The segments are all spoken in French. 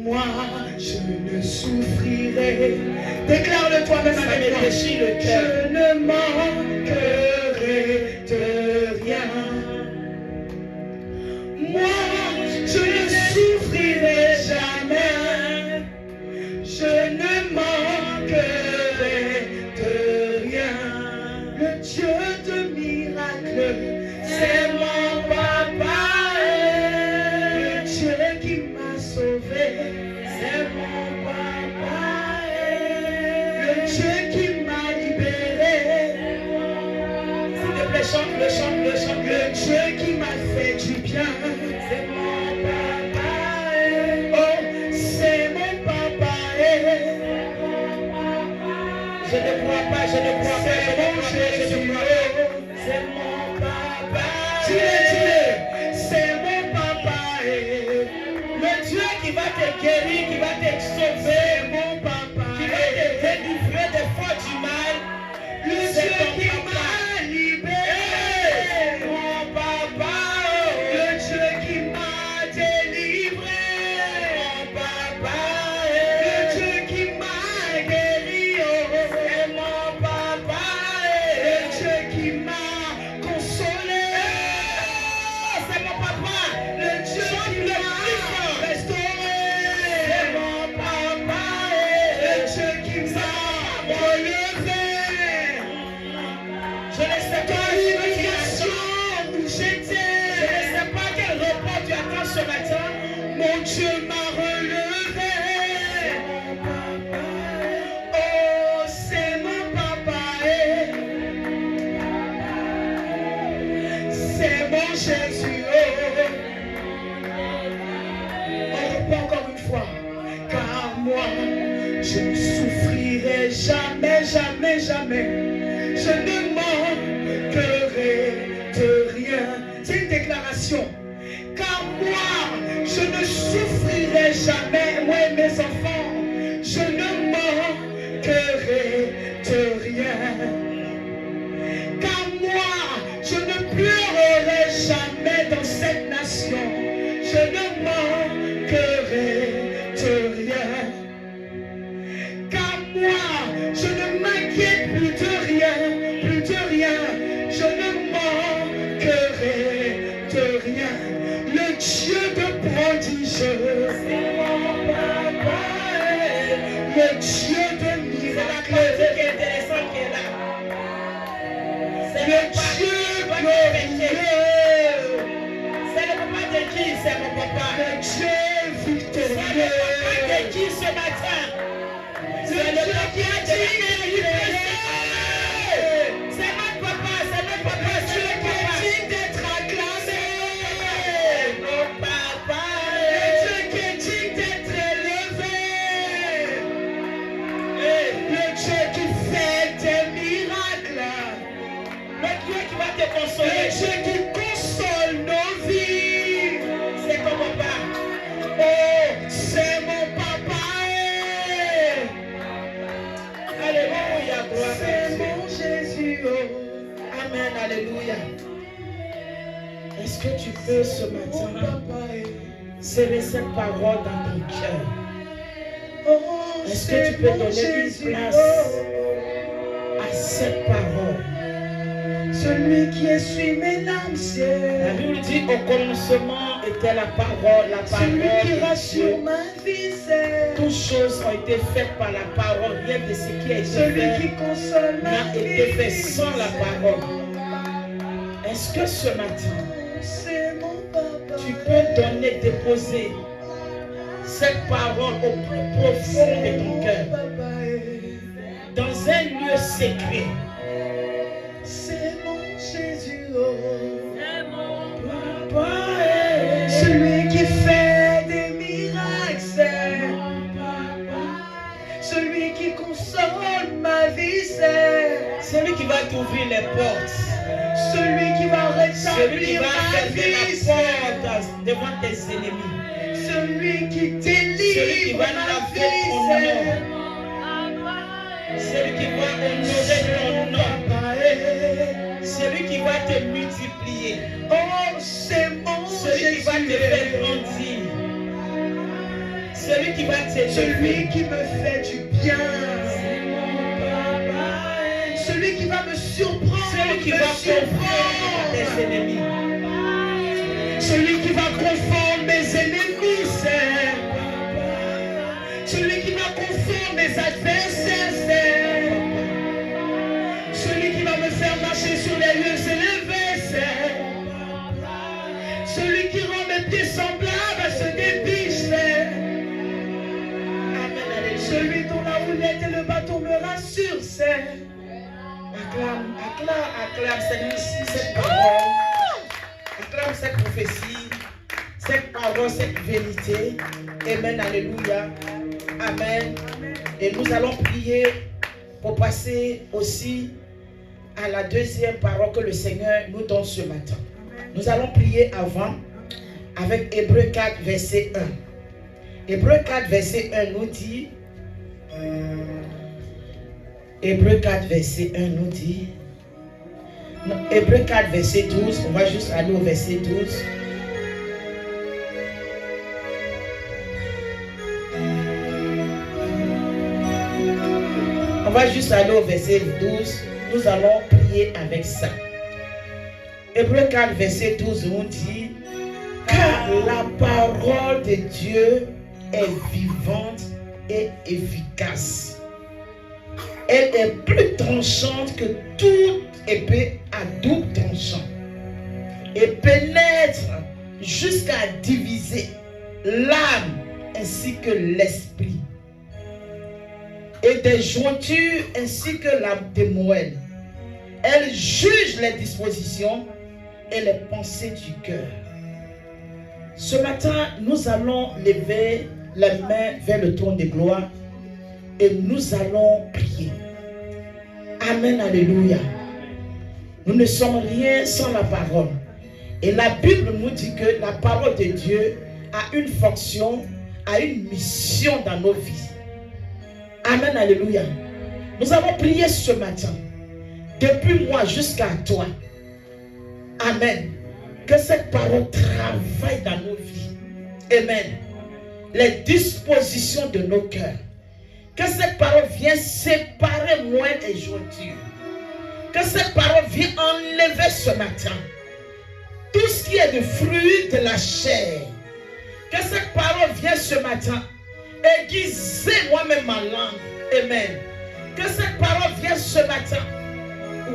moi, je ne souffrirai. Déclare-le toi-même avec moi. Je ne manquerai de rien. Moi, je ne souffrirai jamais. Je ne manquerai de rien. Le Dieu de miracles, c'est mon papa. Le Dieu qui m'a sauvé, c'est mon papa. Le Dieu qui m'a libéré. S'il te plaît, chante-le, chante-le, chante-le. Le Dieu qui m'a fait du bien, c'est mon papa. Oh, c'est mon papa. Je ne crois pas, je ne crois pas, je ne crois pas, je ne crois pas. C'est mon papa. Dis-le, c'est mon papa. Le Dieu qui va te guérir, qui va te sauver, mon papa. Qui va te délivrer des forces du mal. Le Dieu qui m'a libéré, mon papa. Le Dieu qui m'a délivré, mon papa. Le Dieu qui m'a guéri, c'est mon papa. Le Dieu qui m'a consolé, c'est mon papa. Le Dieu qui m'a restauré, c'est mon papa. Le Dieu qui m'a relevé. Je ne sais pas quelle situation où j'étais. Je ne sais pas quel repos tu attends ce matin. Mon Dieu m'a relevé. Oh, c'est mon papa. C'est mon Jésus. On reprend encore une fois. Car moi, je ne souffrirai jamais, jamais, jamais. Je ne manquerai de rien. C'est une déclaration. Car moi, je ne souffrirai jamais, moi et mes enfants. Je ne manquerai de rien. Car moi, je ne pleurerai jamais dans cette nation. Je ne manquerai de rien. Car moi, je ne m'inquiète plus de rien, plus de rien. Je ne manquerai de rien. Le Dieu de prodige, c'est mon papa. Le Dieu de miracle, c'est qui est intéressant qui est là. C'est le Dieu glorieux. C'est le papa de qui? C'est mon papa. Le Dieu victorieux. C'est le papa de qui ce matin? C'est le Dieu qui a dit, c'est mon papa, c'est mon papa, c'est le Dieu qui est digne d'être acclamé. Mon papa, le Dieu qui est digne d'être élevé. Le Dieu qui fait des miracles. Le Dieu qui va te consoler. Le Dieu qui console nos vies. C'est ton papa. Oh, c'est mon papa. Alléluia, gloire. C'est mon Jésus. Oh. Amen, alléluia. Est-ce que tu peux ce matin serrer cette parole dans ton cœur? Est-ce que tu peux donner une place à cette parole? Celui qui essuie mes larmes, c'est la Bible dit au commencement était la parole, celui qui rassure ma vie, c'est toutes choses ont été faites par la parole, rien de ce qui a été celui fait qui console n'a été fait sans la parole. Est-ce que ce matin tu peux donner, déposer cette parole au plus profond de ton cœur, dans un lieu secret? C'est mon Jésus, oh. C'est mon papa, celui qui fait des miracles, c'est mon papa. Celui qui console ma vie, c'est celui qui va t'ouvrir les portes, celui qui va rétablir ma vie, c'est devant tes ennemis, celui qui délivre ma vie, c'est celui qui va honorer ton nom. C'est lui qui va te multiplier. Oh, c'est mon celui qui va te faire grandir. Celui qui va t'aider. Celui qui me fait du bien. Celui qui va me surprendre. Celui qui va confondre tes ennemis. Celui qui va confondre mes ennemis, Seigneur. Celui qui va confondre mes adversaires, Seigneur. Celui qui va me faire marcher sur les lieux élevés, Seigneur. Celui qui rend mes pieds semblables à ceux des biches, Seigneur. Celui dont la houlette et le bâton me rassurent, Seigneur. Acclame cette parole. Acclame cette prophétie. Cette parole, cette vérité. Amen, alléluia. Amen. Et nous allons prier pour passer aussi à la deuxième parole que le Seigneur nous donne ce matin. Nous allons prier avant avec Hébreux 4, verset 1. Hébreux 4, verset 1 nous dit... Hébreux 4, verset 1 nous dit... Non, Hébreux 4, verset 12. On va juste aller au verset 12. On va juste aller au verset 12. Nous allons prier avec ça. Hébreux 4, verset 12, on dit: car la parole de Dieu est vivante et efficace. Elle est plus tranchante que toute épée à double tranchant et pénètre jusqu'à diviser l'âme ainsi que l'esprit et des jointures ainsi que l'âme des moelles. Elle juge les dispositions et les pensées du cœur. Ce matin, nous allons lever les mains vers le trône de gloire et nous allons prier. Amen, alléluia. Nous ne sommes rien sans la parole. Et la Bible nous dit que la parole de Dieu a une fonction, a une mission dans nos vies. Amen, alléluia. Nous avons prié ce matin, depuis moi jusqu'à toi. Amen. Que cette parole travaille dans nos vies. Amen. Les dispositions de nos cœurs. Que cette parole vienne séparer moelle et jointure. Que cette parole vienne enlever ce matin tout ce qui est de fruit de la chair. Que cette parole vienne ce matin aiguiser moi-même ma langue. Amen. Que cette parole vienne ce matin.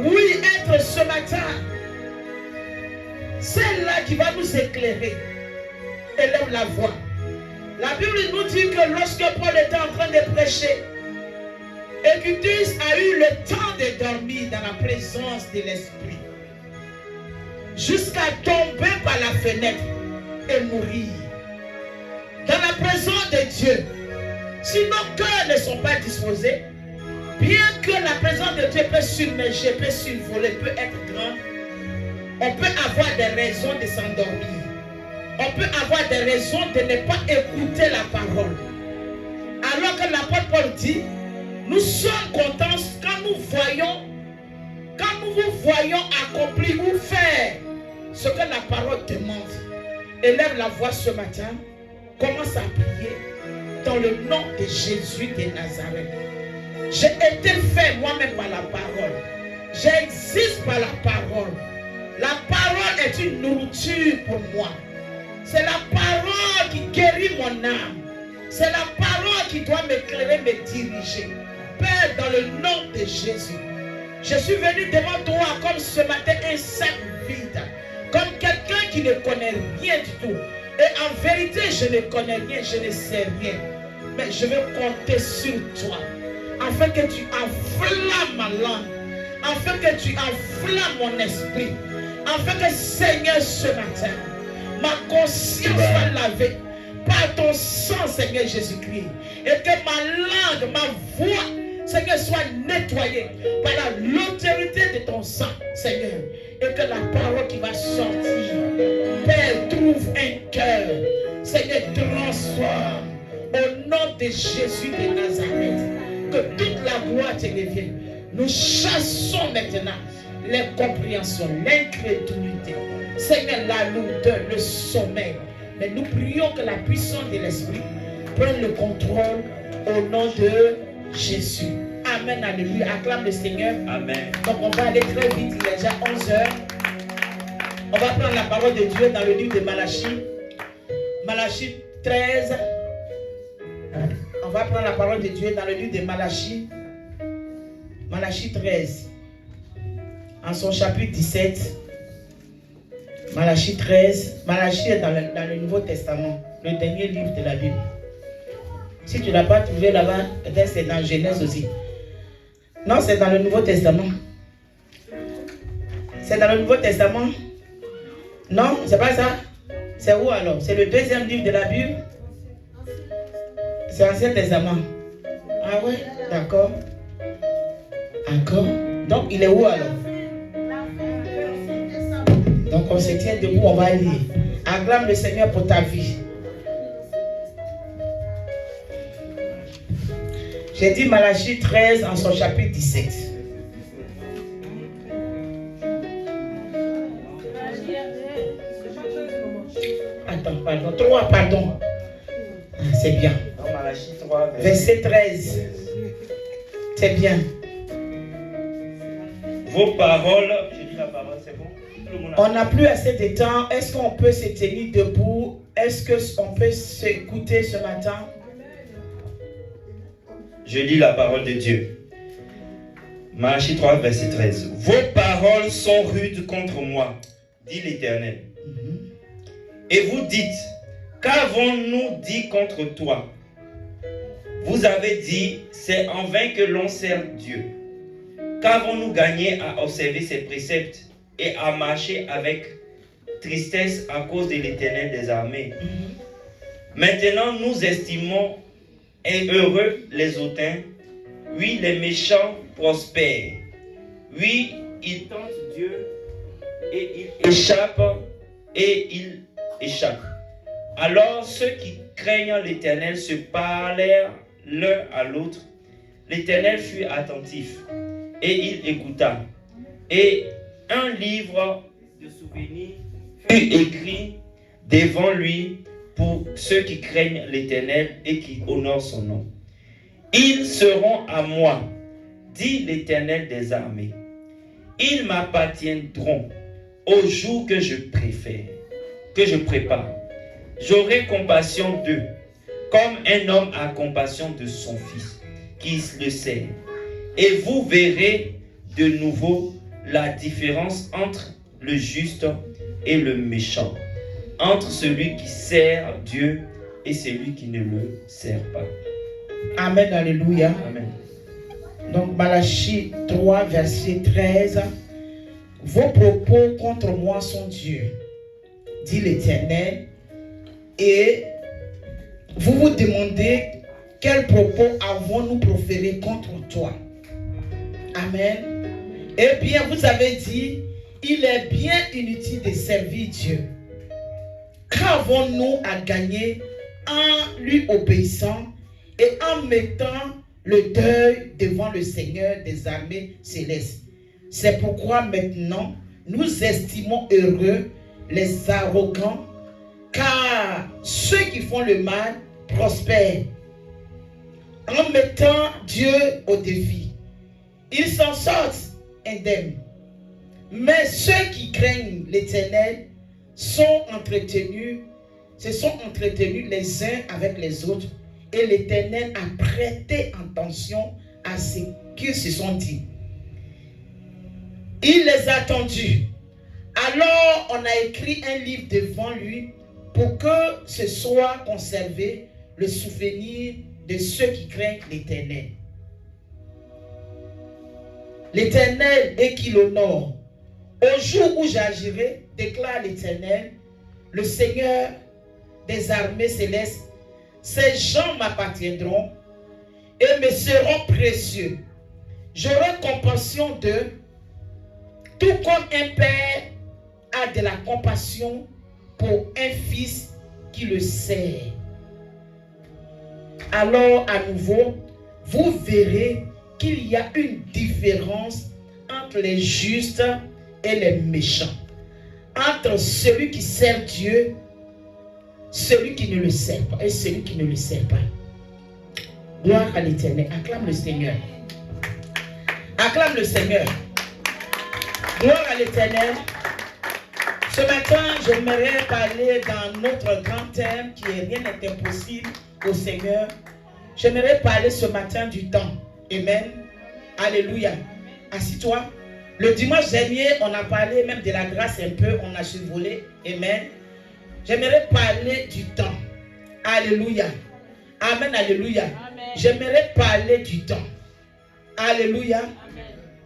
Oui, être ce matin celle-là qui va nous éclairer. Élève la voix. La Bible nous dit que lorsque Paul était en train de prêcher, Eutychus a eu le temps de dormir dans la présence de l'Esprit, jusqu'à tomber par la fenêtre et mourir. Dans la présence de Dieu, si nos cœurs ne sont pas disposés, bien que la présence de Dieu peut submerger, peut survoler, peut être grande, on peut avoir des raisons de s'endormir. On peut avoir des raisons de ne pas écouter la parole. Alors que l'apôtre Paul dit, nous sommes contents quand nous vous voyons accomplir ou faire ce que la parole demande. Élève la voix ce matin, commence à prier dans le nom de Jésus de Nazareth. J'ai été fait moi-même par la parole. J'existe par la parole. La parole est une nourriture pour moi. C'est la parole qui guérit mon âme. C'est la parole qui doit m'éclairer, me diriger. Père, dans le nom de Jésus, je suis venu devant toi comme ce matin un sac vide. Comme quelqu'un qui ne connaît rien du tout. Et en vérité, je ne connais rien, je ne sais rien. Mais je veux compter sur toi. Afin que tu enflammes ma langue. Afin que tu enflammes mon esprit. Afin que Seigneur ce matin, ma conscience soit lavée par ton sang, Seigneur Jésus-Christ. Et que ma langue, ma voix, Seigneur, soit nettoyée par l'autorité de ton sang, Seigneur. Et que la parole qui va sortir, Père, trouve un cœur. Seigneur, transforme au nom de Jésus de Nazareth. Que toute la gloire te revienne. Nous chassons maintenant l'incompréhension, l'incrédulité. Seigneur, la lourdeur, le sommeil. Mais nous prions que la puissance de l'Esprit prenne le contrôle au nom de Jésus. Amen, alléluia. Acclame le Seigneur. Amen. Donc on va aller très vite, il est déjà 11 heures. On va prendre la parole de Dieu dans le livre de Malachie. Malachie 13. On va prendre la parole de Dieu dans le livre de Malachie. Malachie 13. En son chapitre 17. Malachie 13. Malachie est dans le Nouveau Testament. Le dernier livre de la Bible. Si tu ne l'as pas trouvé là-bas, peut-être c'est dans Genèse aussi. Non, c'est dans le Nouveau Testament. C'est dans le Nouveau Testament. Non, c'est pas ça. C'est où alors? C'est le deuxième livre de la Bible. C'est l'Ancien Testament. Ah ouais, d'accord. D'accord. Donc il est où alors? Donc on se tient debout, on va lire. Acclame le Seigneur pour ta vie. J'ai dit Malachie 13 en son chapitre 17. Attends, pardon. 3, pardon. C'est bien. Malachie 3, verset 13. C'est bien. Vos paroles, j'ai dit la parole, c'est bon? On n'a plus assez de temps. Est-ce qu'on peut se tenir debout? Est-ce qu'on peut s'écouter ce matin? Je lis la parole de Dieu. Malachie 3, verset 13. Vos paroles sont rudes contre moi, dit l'Éternel. Et vous dites, qu'avons-nous dit contre toi? Vous avez dit, c'est en vain que l'on sert Dieu. Qu'avons-nous gagné à observer ses préceptes et à marcher avec tristesse à cause de l'Éternel des armées? Maintenant, nous estimons heureux les hautains. Oui, les méchants prospèrent. Oui, ils tentent Dieu et ils échappent Alors ceux qui craignent l'Éternel se parlèrent l'un à l'autre. L'Éternel fut attentif et il écouta. Et un livre de souvenirs fut écrit devant lui pour ceux qui craignent l'Éternel et qui honorent son nom. Ils seront à moi, dit l'Éternel des armées. Ils m'appartiendront au jour que je prépare. J'aurai compassion d'eux, comme un homme a compassion de son fils, qui le sert. Et vous verrez de nouveau la différence entre le juste et le méchant, entre celui qui sert Dieu et celui qui ne le sert pas. Amen, alléluia. Amen. Donc Malachie 3, verset 13. Vos propos contre moi sont durs, dit l'Éternel, et vous vous demandez quels propos avons-nous proférés contre toi. Amen. Eh bien, vous avez dit, il est bien inutile de servir Dieu. Qu'avons-nous à gagner en lui obéissant et en mettant le deuil devant le Seigneur des armées célestes? C'est pourquoi maintenant, nous estimons heureux les arrogants, car ceux qui font le mal prospèrent. En mettant Dieu au défi, ils s'en sortent indemnes. Mais ceux qui craignent l'Éternel se sont entretenus les uns avec les autres, et l'Éternel a prêté attention à ce qu'ils se sont dit. Il les a tendus. Alors on a écrit un livre devant lui pour que ce soit conservé le souvenir de ceux qui craignent l'Éternel. L'Éternel est qui l'honore. Au jour où j'agirai, déclare l'Éternel, le Seigneur des armées célestes, ces gens m'appartiendront et me seront précieux. J'aurai compassion d'eux, tout comme un père a de la compassion pour un fils qui le sert. Alors à nouveau, vous verrez qu'il y a une différence entre les justes et les méchants, entre celui qui sert Dieu celui qui ne le sait pas et celui qui ne le sait pas. Gloire à l'Éternel. Acclame le Seigneur. Acclame le Seigneur. Gloire à l'Éternel. Ce matin, j'aimerais parler dans notre grand thème qui est rien n'est impossible au Seigneur. J'aimerais parler ce matin du temps. Amen. Alléluia. Assis-toi. Le dimanche dernier, on a parlé même de la grâce un peu, on a survolé. Amen. J'aimerais parler du temps. Alléluia. Amen, alléluia. J'aimerais parler du temps. Alléluia.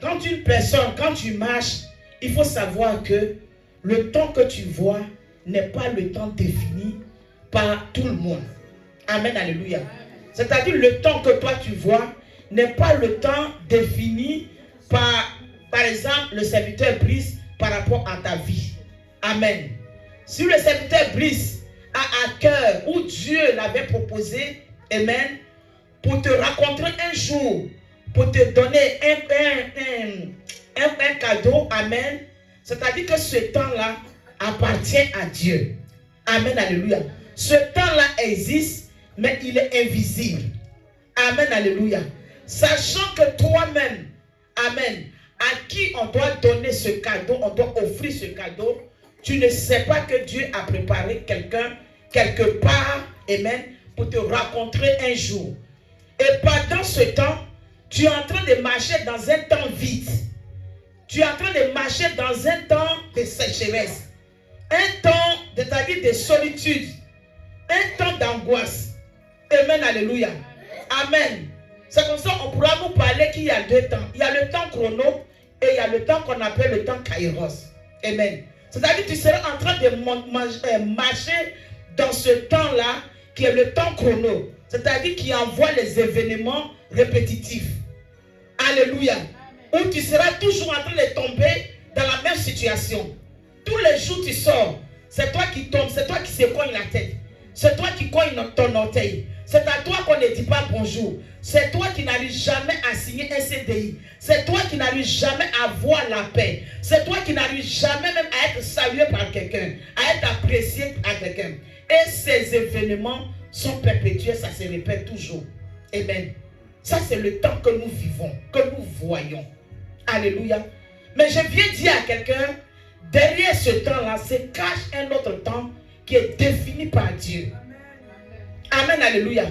Quand une personne, quand tu marches, il faut savoir que le temps que tu vois n'est pas le temps défini par tout le monde. Amen, alléluia. C'est-à-dire le temps que toi tu vois n'est pas le temps défini par exemple, le serviteur Brice par rapport à ta vie. Amen. Si le serviteur Brice a à cœur où Dieu l'avait proposé, amen, pour te rencontrer un jour, pour te donner un cadeau, amen, c'est-à-dire que ce temps-là appartient à Dieu. Amen, alléluia. Ce temps-là existe, mais il est invisible. Amen, alléluia. Sachant que toi-même, amen, à qui on doit donner ce cadeau, on doit offrir ce cadeau, tu ne sais pas que Dieu a préparé quelqu'un quelque part, amen, pour te rencontrer un jour. Et pendant ce temps, tu es en train de marcher dans un temps vide. Tu es en train de marcher dans un temps de sécheresse. Un temps, c'est-à-dire de solitude. Un temps d'angoisse. Amen, alléluia. Amen. C'est comme ça qu'on pourra vous parler qu'il y a deux temps. Il y a le temps chrono et il y a le temps qu'on appelle le temps kairos. Amen. C'est-à-dire que tu seras en train de marcher dans ce temps-là qui est le temps chrono. C'est-à-dire qui envoie les événements répétitifs. Alléluia. Où tu seras toujours en train de tomber dans la même situation. Tous les jours tu sors. C'est toi qui tombes, c'est toi qui se cogne la tête. C'est toi qui cogne ton orteil. C'est à toi qu'on ne dit pas bonjour. C'est toi qui n'arrives jamais à signer un CDI. C'est toi qui n'arrives jamais à voir la paix. C'est toi qui n'arrives jamais même à être salué par quelqu'un, à être apprécié par quelqu'un. Et ces événements sont perpétuels, ça se répète toujours. Amen. Ça c'est le temps que nous vivons, que nous voyons. Alléluia. Mais je viens dire à quelqu'un, derrière ce temps-là, se cache un autre temps qui est défini par Dieu. Amen, alléluia.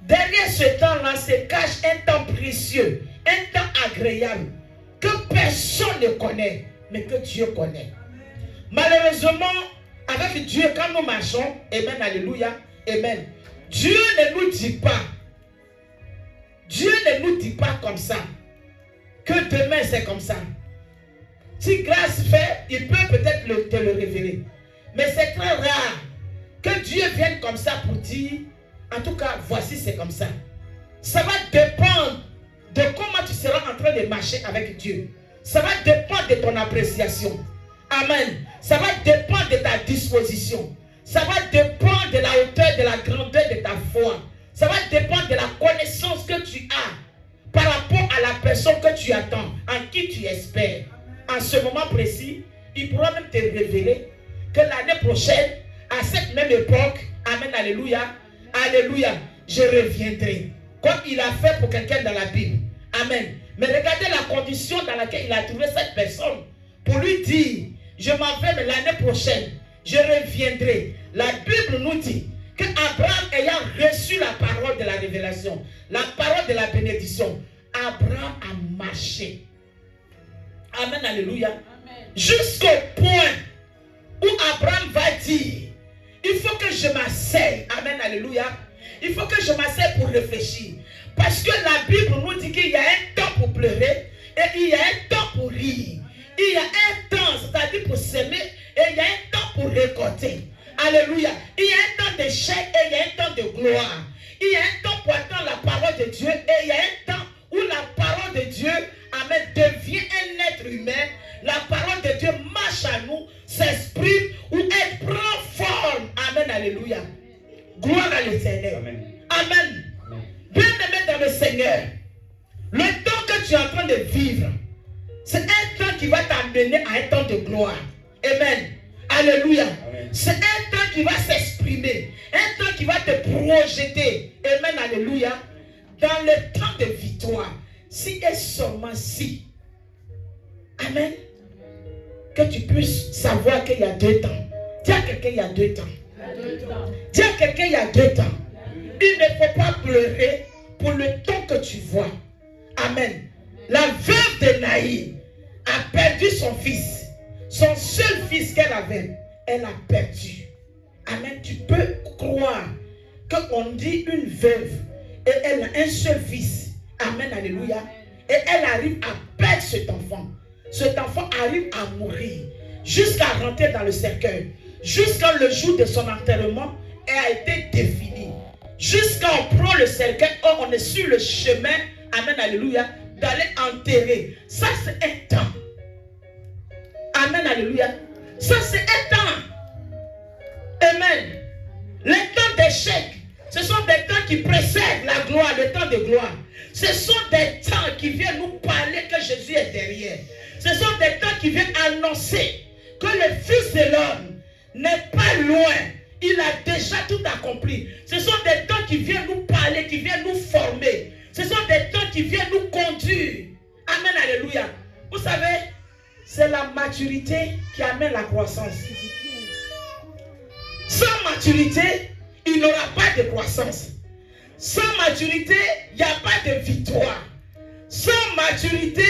Derrière ce temps-là se cache un temps précieux, un temps agréable, que personne ne connaît, mais que Dieu connaît. Malheureusement, avec Dieu, quand nous marchons, amen, alléluia, amen, Dieu ne nous dit pas, Dieu ne nous dit pas comme ça, que demain c'est comme ça. Si grâce fait, il peut peut-être te le révéler. Mais c'est très rare que Dieu vienne comme ça pour dire, en tout cas, voici c'est comme ça. Ça va dépendre de comment tu seras en train de marcher avec Dieu. Ça va dépendre de ton appréciation. Amen. Ça va dépendre de ta disposition. Ça va dépendre de la hauteur, de la grandeur de ta foi. Ça va dépendre de la connaissance que tu as par rapport à la personne que tu attends, en qui tu espères. En ce moment précis, il pourra même te révéler que l'année prochaine, à cette même époque, amen, alléluia, alléluia, je reviendrai. Comme il a fait pour quelqu'un dans la Bible. Amen. Mais regardez la condition dans laquelle il a trouvé cette personne pour lui dire, je m'en vais, mais l'année prochaine, je reviendrai. La Bible nous dit que Abraham ayant reçu la parole de la révélation, la parole de la bénédiction, Abraham a marché. Amen, alléluia. Jusqu'au point où Abraham va dire, il faut que je m'asseye. Amen, alléluia. Il faut que je m'asseye pour réfléchir. Parce que la Bible nous dit qu'il y a un temps pour pleurer et il y a un temps pour rire. Il y a un temps, c'est-à-dire pour s'aimer, et il y a un temps pour récolter. Alléluia. Il y a un temps d'échec et il y a un temps de gloire. Il y a un temps pour attendre la parole de Dieu et il y a un temps où la parole de Dieu, amen, devient un être humain. La parole de Dieu marche à nous, s'exprime ou elle prend forme. Amen, alléluia. Gloire à l'Éternel. Amen. Amen. Bien-aimé dans le Seigneur, le temps que tu es en train de vivre, c'est un temps qui va t'amener à un temps de gloire. Amen. Alléluia. C'est un temps qui va s'exprimer, un temps qui va te projeter. Amen, alléluia. Dans le temps de victoire, si et seulement si. Amen. Que tu puisses savoir qu'il y a 2 temps. Dis à quelqu'un, il y a 2 temps. Dis à quelqu'un, il y a 2 temps. Il ne faut pas pleurer pour le temps que tu vois. Amen. La veuve de Naïm a perdu son fils. Son seul fils qu'elle avait, elle a perdu. Amen. Tu peux croire qu'on dit une veuve et elle a un seul fils. Amen. Alléluia. Et elle arrive à perdre cet enfant. Cet enfant arrive à mourir jusqu'à rentrer dans le cercueil. Jusqu'à le jour de son enterrement, elle a été définie. Jusqu'à on prend le cercueil, on est sur le chemin, amen, alléluia, d'aller enterrer. Ça, c'est un temps. Amen, alléluia. Ça, c'est un temps. Amen. Les temps d'échec, ce sont des temps qui précèdent la gloire, le temps de gloire. Ce sont des temps qui viennent nous parler que Jésus est derrière. Ce sont des temps qui viennent annoncer que le Fils de l'homme n'est pas loin. Il a déjà tout accompli. Ce sont des temps qui viennent nous parler, qui viennent nous former. Ce sont des temps qui viennent nous conduire. Amen, alléluia. Vous savez, c'est la maturité qui amène la croissance. Sans maturité, il n'y aura pas de croissance. Sans maturité, il n'y a pas de victoire. Sans maturité,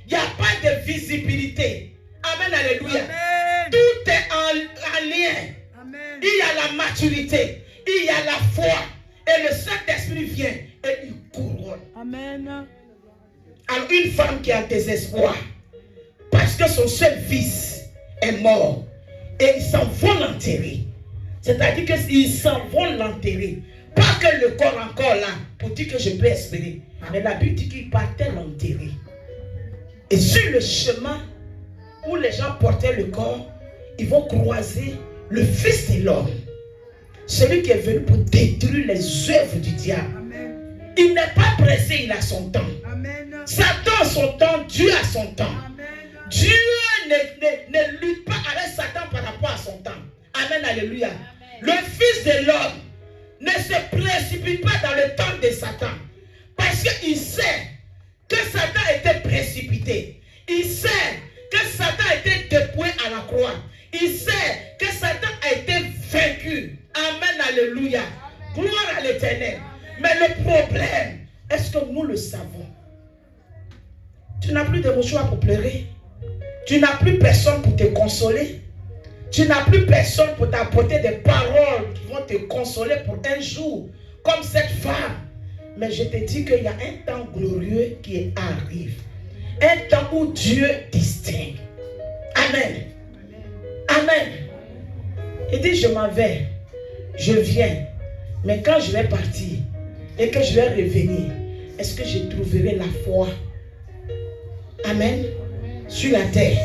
il n'y a pas de visibilité. Amen, alléluia. Amen. Tout est en lien. Amen. Il y a la maturité, il y a la foi. Et le Saint-Esprit vient et il couronne. Amen. Alors une femme qui a des espoirs, parce que son seul fils est mort, et ils s'en vont l'enterrer. C'est-à-dire qu'ils s'en vont l'enterrer. Pas que le corps encore là, pour dire que je peux espérer. Mais la Bible dit qu'ils partaient l'enterrer. Et sur le chemin où les gens portaient le corps, ils vont croiser le Fils de l'homme. Celui qui est venu pour détruire les œuvres du diable. Amen. Il n'est pas pressé, il a son temps. Amen. Satan a son temps, Dieu a son temps. Amen. Dieu ne lutte pas avec Satan par rapport à son temps. Amen, alléluia. Amen. Le Fils de l'homme ne se précipite pas dans le temps de Satan. Parce qu'il sait que Satan était précipité. Il sait que Satan a été dépouillé à la croix. Il sait que Satan a été vaincu. Amen, alléluia. Gloire à l'Éternel. Mais le problème, est-ce que nous le savons? Tu n'as plus d'émotion pour pleurer. Tu n'as plus personne pour te consoler. Tu n'as plus personne pour t'apporter des paroles qui vont te consoler pour un jour, comme cette femme. Mais je te dis qu'il y a un temps glorieux qui arrive. Un temps où Dieu distingue. Amen. Amen. Il dit, je m'en vais. Je viens. Mais quand je vais partir et que je vais revenir, est-ce que je trouverai la foi? Amen. Sur la terre.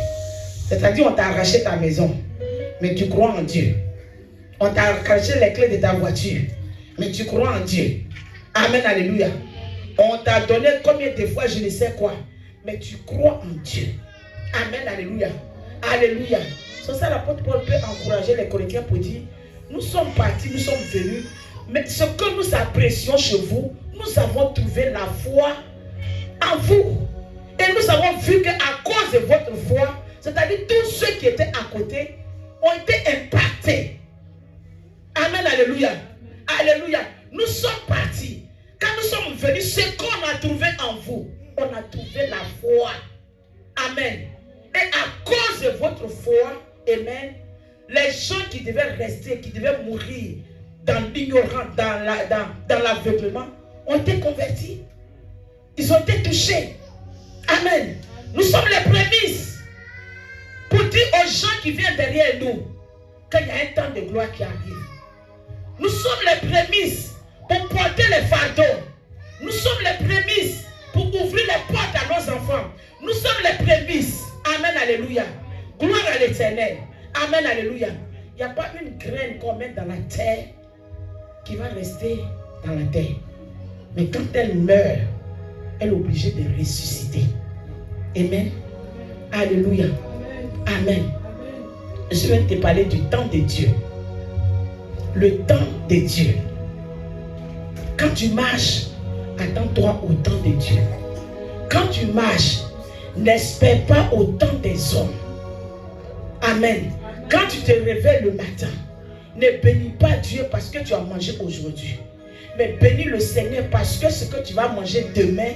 C'est-à-dire, on t'a arraché ta maison, mais tu crois en Dieu. On t'a arraché les clés de ta voiture, mais tu crois en Dieu. Amen, alléluia. On t'a donné combien de fois, je ne sais quoi, mais tu crois en Dieu. Amen, alléluia. Alléluia. C'est ça, l'apôtre Paul peut encourager les Corinthiens pour dire, nous sommes partis, nous sommes venus, mais ce que nous apprécions chez vous, nous avons trouvé la foi en vous. Et nous avons vu qu'à cause de votre foi, c'est-à-dire tous ceux qui étaient à côté, ont été impactés. Amen, alléluia. Alléluia. Nous sommes partis. Quand nous sommes venus, ce qu'on a trouvé en vous, on a trouvé la foi. Amen. Et à cause de votre foi, amen, les gens qui devaient rester, qui devaient mourir dans l'ignorance, dans l'aveuglement, ont été convertis. Ils ont été touchés. Amen. Nous sommes les prémices pour dire aux gens qui viennent derrière nous qu'il y a un temps de gloire qui arrive. Nous sommes les prémices pour porter les fardeaux. Nous sommes les prémices pour ouvrir les portes à nos enfants. Nous sommes les prémices. Amen, alléluia. Gloire à l'Éternel. Amen, alléluia. Il n'y a pas une graine qu'on met dans la terre qui va rester dans la terre. Mais quand elle meurt, elle est obligée de ressusciter. Amen. Alléluia. Amen. Je vais te parler du temps de Dieu. le temps de Dieu. Quand tu marches, attends-toi au temps de Dieu. Quand tu marches, n'espère pas au temps des hommes. Amen. Quand tu te réveilles le matin, ne bénis pas Dieu parce que tu as mangé aujourd'hui. Mais bénis le Seigneur parce que ce que tu vas manger demain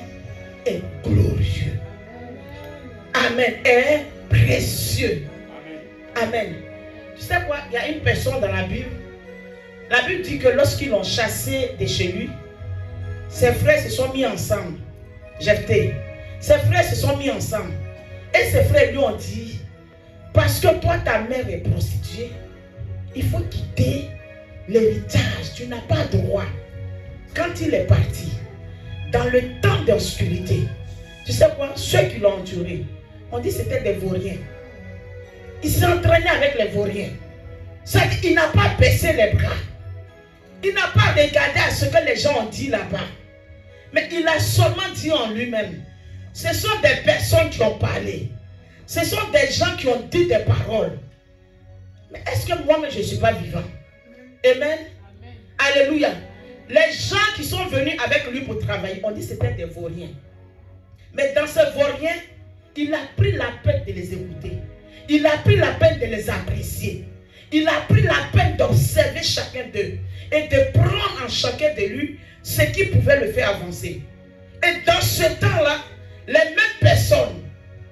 est glorieux. Amen. Est précieux. Amen. Tu sais quoi? Il y a une personne dans la Bible. La Bible dit que lorsqu'ils l'ont chassé de chez lui, ses frères se sont mis ensemble. Jephthé. Ses frères se sont mis ensemble. Et ses frères lui ont dit, parce que toi, ta mère est prostituée, il faut quitter l'héritage. Tu n'as pas droit. Quand il est parti, dans le temps d'obscurité, tu sais quoi? Ceux qui l'ont entouré, on dit que c'était des vauriens. Il s'est entraîné avec les vauriens. C'est-à-dire qu'il n'a pas baissé les bras. Il n'a pas regardé à ce que les gens ont dit là-bas. Mais il a seulement dit en lui-même. Ce sont des personnes qui ont parlé. Ce sont des gens qui ont dit des paroles. Mais est-ce que moi-même je ne suis pas vivant? Amen. Alléluia. Les gens qui sont venus avec lui pour travailler, on dit que c'était des vauriens. Mais dans ces vauriens, il a pris la peine de les écouter. Il a pris la peine de les apprécier. Il a pris la peine d'observer chacun d'eux et de prendre en chacun de lui ce qui pouvait le faire avancer. Et dans ce temps-là, les mêmes personnes,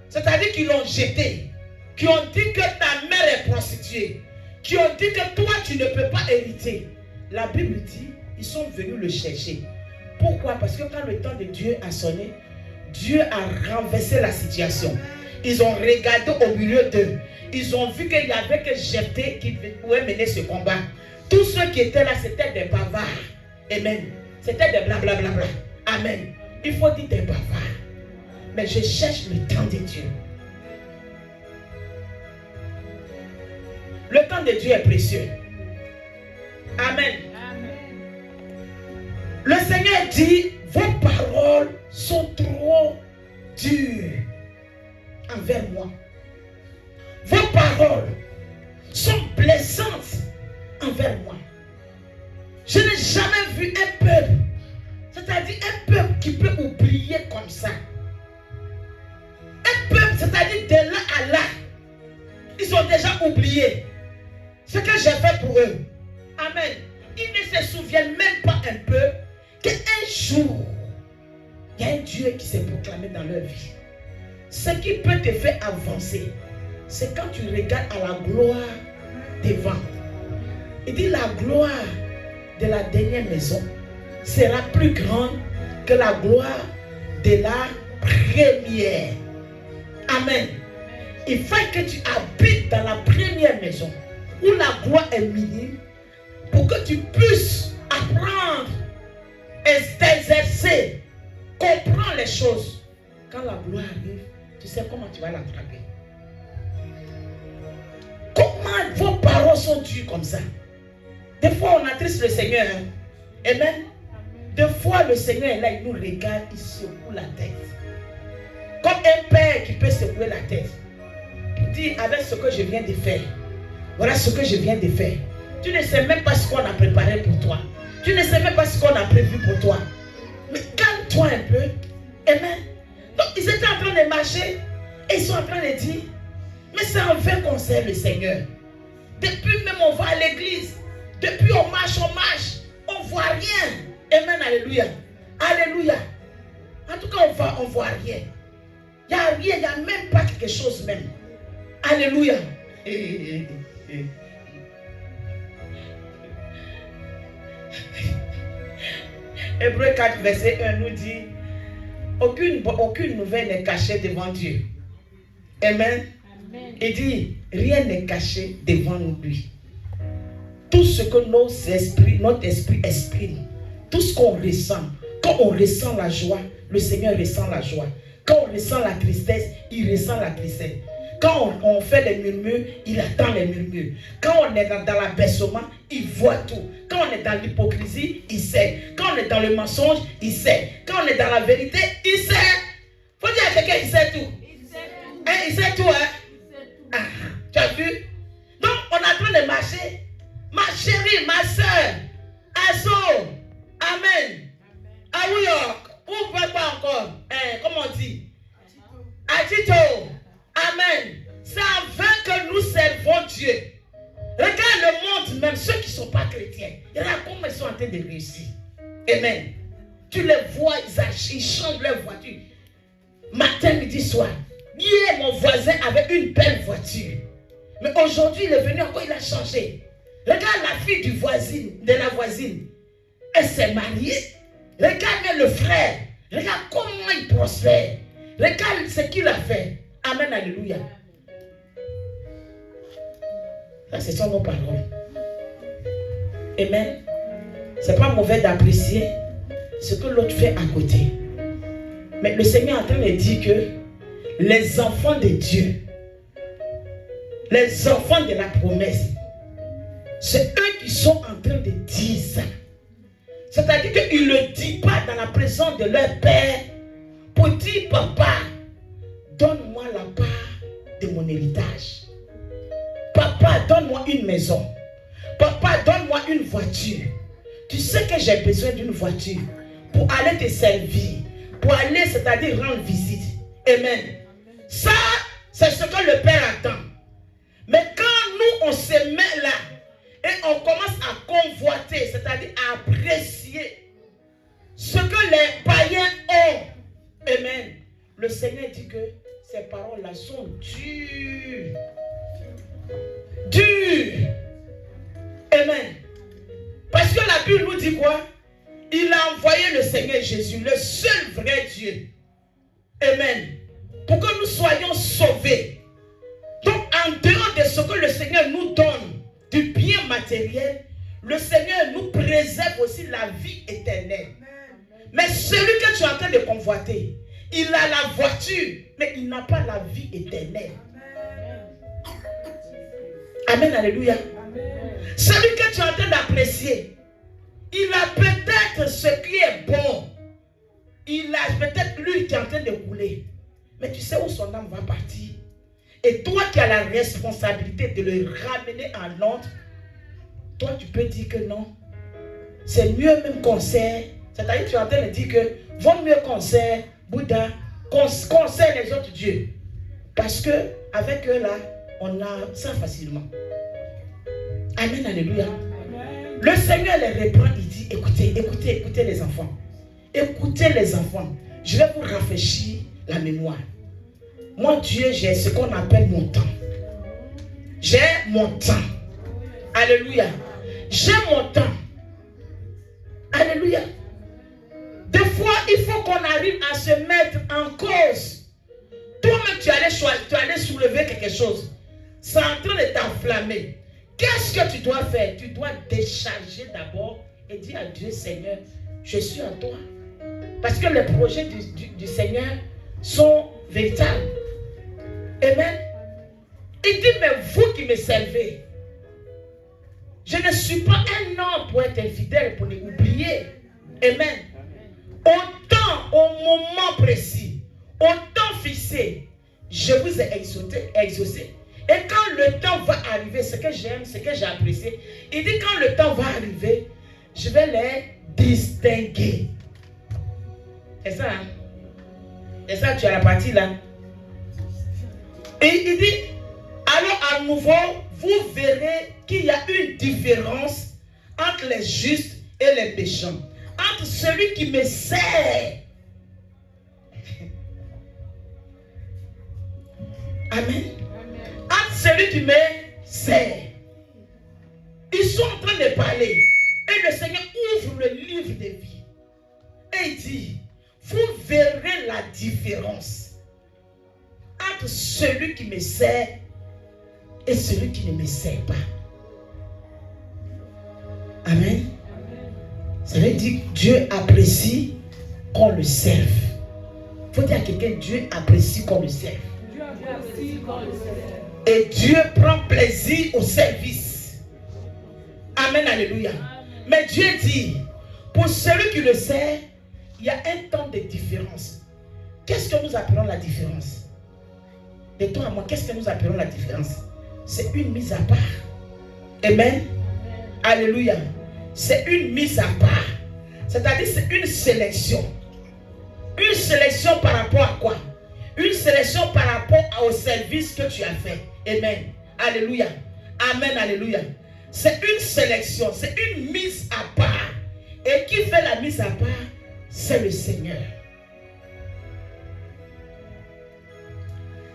c'est-à-dire qui l'ont jeté, qui ont dit que ta mère est prostituée, qui ont dit que toi tu ne peux pas hériter. La Bible dit, ils sont venus le chercher. Pourquoi? Parce que quand le temps de Dieu a sonné, Dieu a renversé la situation. Ils ont regardé au milieu d'eux. Ils ont vu qu'il y avait que Jephthé qui pouvait mener ce combat. Tous ceux qui étaient là, c'était des bavards. Amen. C'était des blablabla. Amen. Il faut dire des bavards. Mais je cherche le temps de Dieu. Le temps de Dieu est précieux. Amen. Le Seigneur dit, vos paroles sont trop dures envers moi. Vos paroles sont blessantes envers moi. Je n'ai jamais vu un peuple, c'est-à-dire un peuple qui peut oublier comme ça. Un peuple, c'est-à-dire de là à là, ils ont déjà oublié ce que j'ai fait pour eux. Amen. Ils ne se souviennent même pas un peu qu'un jour, il y a un Dieu qui s'est proclamé dans leur vie. Ce qui peut te faire avancer, c'est quand tu regardes à la gloire devant. Il dit la gloire de la dernière maison sera plus grande que la gloire de la première. Amen. Il faut que tu habites dans la première maison où la gloire est minime pour que tu puisses apprendre et t'exercer, comprendre les choses. Quand la gloire arrive, tu sais comment tu vas l'attraper. Comment vos paroles sont dures comme ça? Des fois, on attriste le Seigneur. Hein? Amen. Des fois, le Seigneur est là, il nous regarde, il secoue la tête. Comme un père qui peut secouer la tête. Il dit, avec ce que je viens de faire, voilà ce que je viens de faire. Tu ne sais même pas ce qu'on a préparé pour toi. Tu ne sais même pas ce qu'on a prévu pour toi. Mais calme-toi un peu. Amen. Donc, ils étaient en train de marcher et ils sont en train de dire, mais c'est en vain qu'on sert le Seigneur. Depuis même on va à l'église. Depuis on marche, on ne voit rien. Amen, alléluia. Alléluia. En tout cas, on voit rien. Il n'y a rien, il n'y a même pas quelque chose même. Alléluia. Hébreux 4, verset 1 nous dit, aucune nouvelle n'est cachée devant Dieu. Amen. Il dit, rien n'est caché devant lui. Tout ce que notre esprit exprime, tout ce qu'on ressent, quand on ressent la joie, le Seigneur ressent la joie. Quand on ressent la tristesse, il ressent la tristesse. Quand on fait les murmures, il attend les murmures. Quand on est dans l'abaissement, il voit tout. Quand on est dans l'hypocrisie, il sait. Quand on est dans le mensonge, il sait. Quand on est dans la vérité, il sait. Faut dire à quelqu'un, il sait tout. Hein, il sait tout, hein? Ah, tu as vu? Donc, on est en train de marcher chérie, ma soeur, Asso, Amen. Ah oui, vous ne pouvez pas encore, comment on dit? Atito, Amen. C'est afin que nous servons Dieu. Regarde le monde, même ceux qui ne sont pas chrétiens. Regarde comment ils sont en train de réussir. Amen. Tu les vois, ils changent leur voiture. Matin, midi, soir. Hier, mon voisin avait une belle voiture. Mais aujourd'hui, il est venu encore, il a changé. Regarde la fille de la voisine. Elle s'est mariée. Regarde le frère. Regarde comment il prospère. Regarde ce qu'il a fait. Amen, alléluia. Là, ce sont nos paroles. Amen. C'est pas mauvais d'apprécier ce que l'autre fait à côté. Mais le Seigneur est en train de dire que les enfants de Dieu, les enfants de la promesse, c'est eux qui sont en train de dire ça. C'est-à-dire qu'ils ne le disent pas dans la présence de leur père pour dire, papa, donne-moi la part de mon héritage. Papa, donne-moi une maison. Papa, donne-moi une voiture. Tu sais que j'ai besoin d'une voiture pour aller te servir, pour aller, c'est-à-dire rendre visite. Amen. Ça, c'est ce que le Père attend. Mais quand nous, on se met là et on commence à convoiter, c'est-à-dire à apprécier ce que les païens ont, amen, le Seigneur dit que ces paroles-là sont dures. Dures. Amen. Parce que la Bible nous dit quoi? Il a envoyé le Seigneur Jésus, le seul vrai Dieu. Amen. Pour que nous soyons sauvés. Donc, en dehors de ce que le Seigneur nous donne, du bien matériel, le Seigneur nous préserve aussi la vie éternelle. Mais celui que tu es en train de convoiter, il a la voiture, mais il n'a pas la vie éternelle. Amen, alléluia. Celui que tu es en train d'apprécier, il a peut-être ce qui est bon. Il a peut-être lui qui est en train de couler. Mais tu sais où son âme va partir. Et toi qui as la responsabilité de le ramener en ordre, toi tu peux dire que non. C'est mieux même qu'on sert. C'est-à-dire tu es en train de dire que vaut mieux qu'on sert Bouddha, qu'on sert les autres dieux. Parce que avec eux là, on a ça facilement. Amen, alléluia. Amen. Le Seigneur les reprend, il dit, écoutez les enfants. Écoutez les enfants. Je vais vous rafraîchir la mémoire. Moi, Dieu, j'ai ce qu'on appelle mon temps. J'ai mon temps. Alléluia. J'ai mon temps. Alléluia. Des fois, il faut qu'on arrive à se mettre en cause. Toi-même, tu allais soulever quelque chose. C'est en train de t'enflammer. Qu'est-ce que tu dois faire? Tu dois décharger d'abord et dire à Dieu, Seigneur, je suis en toi. Parce que les projets du Seigneur sont véritables. Amen. Il dit, mais vous qui me servez, je ne suis pas un homme pour être infidèle, pour l'oublier. Amen. Au temps, au moment précis, au temps fixé, je vous ai exaucé. Et quand le temps va arriver, ce que j'aime, ce que j'ai apprécié, il dit quand le temps va arriver, je vais les distinguer. C'est ça, hein? C'est ça, tu as la partie là. Et il dit, alors à nouveau, vous verrez qu'il y a une différence entre les justes et les méchants. Entre celui qui me sert. Amen. Entre celui qui me sert. Ils sont en train de parler. Et le Seigneur ouvre le livre de vie. Et il dit, vous verrez la différence entre celui qui me sert et celui qui ne me sert pas. Amen. Ça veut dire que Dieu apprécie qu'on le serve. Il faut dire à quelqu'un, Dieu apprécie qu'on le serve. Et Dieu prend plaisir au service. Amen, alléluia. Mais Dieu dit, pour celui qui le sert, il y a un temps de différence. Qu'est-ce que nous appelons la différence? De toi à moi, qu'est-ce que nous appelons la différence? C'est une mise à part. Amen. Alléluia. C'est une mise à part. C'est-à-dire c'est une sélection. Une sélection par rapport à quoi? Une sélection par rapport au service que tu as fait. Amen. Alléluia. Amen. Alléluia. C'est une sélection. C'est une mise à part. Et qui fait la mise à part? C'est le Seigneur.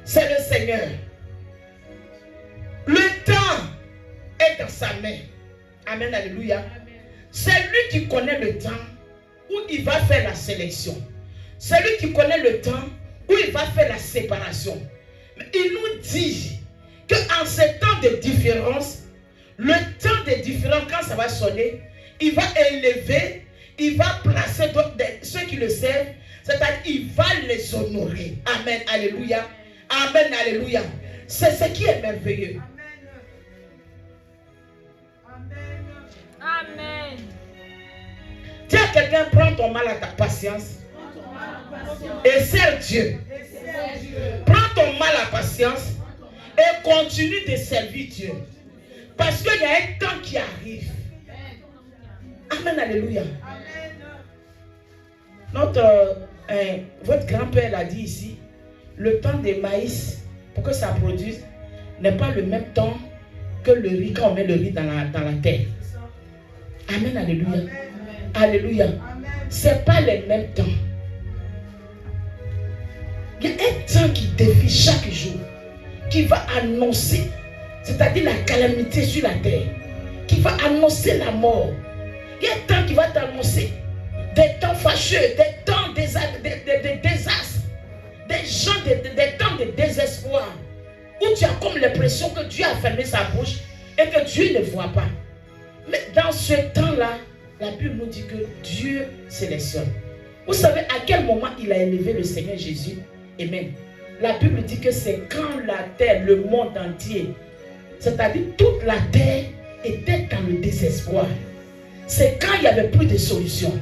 C'est le Seigneur. Le temps est dans sa main. Amen. Alléluia. C'est lui qui connaît le temps où il va faire la sélection. C'est lui qui connaît le temps où il va faire la séparation. Mais il nous dit qu'en ces temps de différence, le temps de différence, quand ça va sonner, il va élever, il va placer ceux qui le servent, c'est-à-dire il va les honorer. Amen, alléluia. Amen, alléluia. C'est ce qui est merveilleux. Amen. Dis à quelqu'un, prends ton mal à ta patience et sers Dieu. Prends ton mal à patience et continue de servir Dieu. Parce qu'il y a un temps qui arrive. Amen, alléluia. Votre grand-père l'a dit ici, le temps des maïs, pour que ça produise, n'est pas le même temps que le riz, quand on met le riz dans la terre. Amen, alléluia. Alléluia. Ce n'est pas les mêmes temps. Il y a un temps qui défie chaque jour, qui va annoncer, c'est-à-dire la calamité sur la terre, qui va annoncer la mort. Il y a un temps qui va t'annoncer des temps fâcheux, des temps de désastre, des temps de désespoir, où tu as comme l'impression que Dieu a fermé sa bouche et que Dieu ne voit pas. Mais dans ce temps-là, la Bible nous dit que Dieu sélectionne. Vous savez à quel moment il a élevé le Seigneur Jésus? Amen. La Bible dit que c'est quand la terre, le monde entier, c'est-à-dire toute la terre était dans le désespoir. C'est quand il n'y avait plus de solution.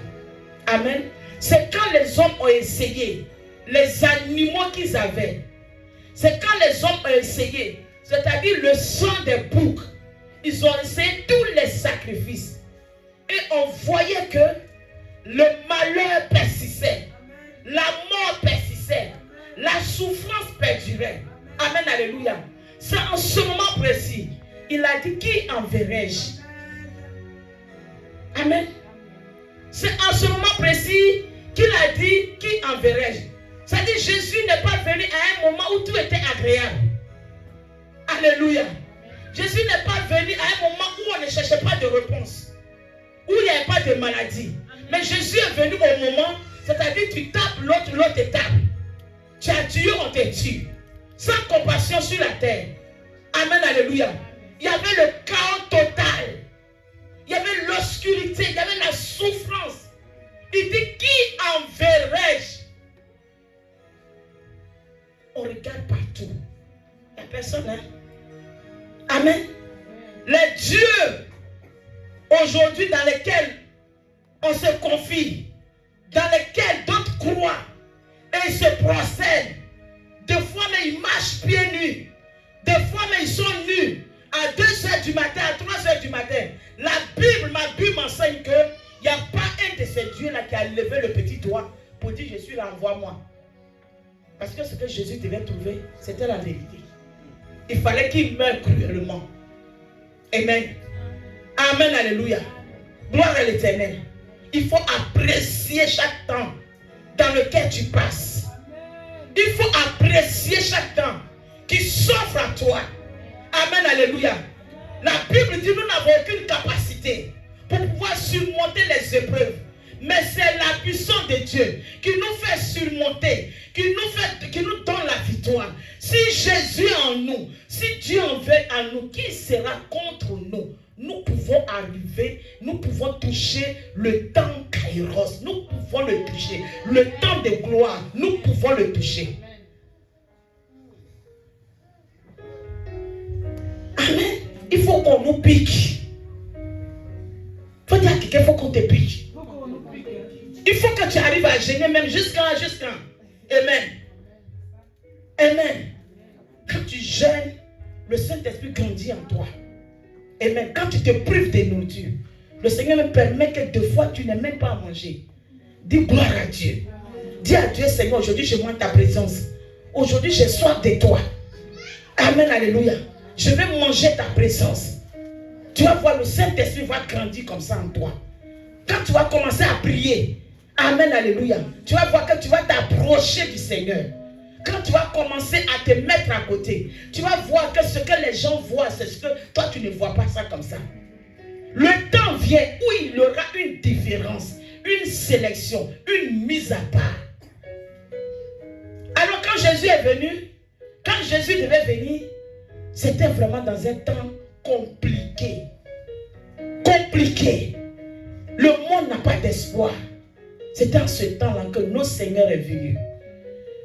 Amen. C'est quand les hommes ont essayé, les animaux qu'ils avaient. C'est quand les hommes ont essayé, c'est-à-dire le sang des boucs. Ils ont essayé tous les sacrifices. Et on voyait que le malheur persistait. La mort persistait. La souffrance perdurait. Amen, alléluia. C'est en ce moment précis. Il a dit, qui enverrai-je? Amen. C'est en ce moment précis qu'il a dit, qui enverrai-je? C'est-à-dire, Jésus n'est pas venu à un moment où tout était agréable. Alléluia. Jésus n'est pas venu à un moment où on ne cherchait pas de réponse, où il n'y avait pas de maladie. Mais Jésus est venu au moment, c'est-à-dire tu tapes l'autre te tape. Tu as tué, on te tue. Sans compassion sur la terre. Amen, alléluia. Il y avait le chaos total. Il y avait l'obscurité, il y avait la souffrance. Il dit, qui enverrai-je? On regarde partout. Il n'y a personne, hein? Amen. Les dieux aujourd'hui dans lesquels on se confie, dans lesquels d'autres croient et ils se procèdent. Des fois, mais ils marchent pieds nus. Des fois, mais ils sont nus à 2h du matin, à 3h du matin. La Bible, ma Bible m'enseigne qu'il n'y a pas un de ces dieux-là qui a levé le petit doigt pour dire je suis là, envoie-moi. Parce que ce que Jésus devait trouver, c'était la vérité. Il fallait qu'il meure cruellement. Amen. Amen, alléluia. Gloire à l'Éternel. Il faut apprécier chaque temps dans lequel tu passes. Il faut apprécier chaque temps qui s'offre à toi. Amen, alléluia. La Bible dit nous n'avons aucune capacité pour pouvoir surmonter les épreuves. Mais c'est la puissance de Dieu qui nous fait surmonter, qui nous donne la victoire. Si Jésus est en nous, si Dieu en veut en nous, qui sera contre nous? Nous pouvons arriver, nous pouvons toucher le temps Kairos, nous pouvons le toucher. Le temps de gloire, nous pouvons le toucher. Amen. Il faut qu'on nous pique. Il faut dire à quelqu'un, il faut qu'on te pique. Il faut que tu arrives à gêner même jusqu'à. Amen. Amen. Quand tu gênes, le Saint-Esprit grandit en toi. Amen. Quand tu te prives de nourriture, le Seigneur me permet que deux fois tu n'aies même pas à manger. Dis gloire à Dieu. Dis à Dieu, Seigneur, aujourd'hui je monte ta présence. Aujourd'hui j'ai soif de toi. Amen, alléluia. Je vais manger ta présence. Tu vas voir, le Saint-Esprit va grandir comme ça en toi. Quand tu vas commencer à prier, amen, alléluia, tu vas voir que tu vas t'approcher du Seigneur. Quand tu vas commencer à te mettre à côté, tu vas voir que ce que les gens voient, c'est ce que toi tu ne vois pas ça comme ça. Le temps vient où il y aura une différence, une sélection, une mise à part. Alors quand Jésus est venu, quand Jésus devait venir, c'était vraiment dans un temps compliqué. Compliqué. Le monde n'a pas d'espoir. C'est dans ce temps-là que notre Seigneur est venu.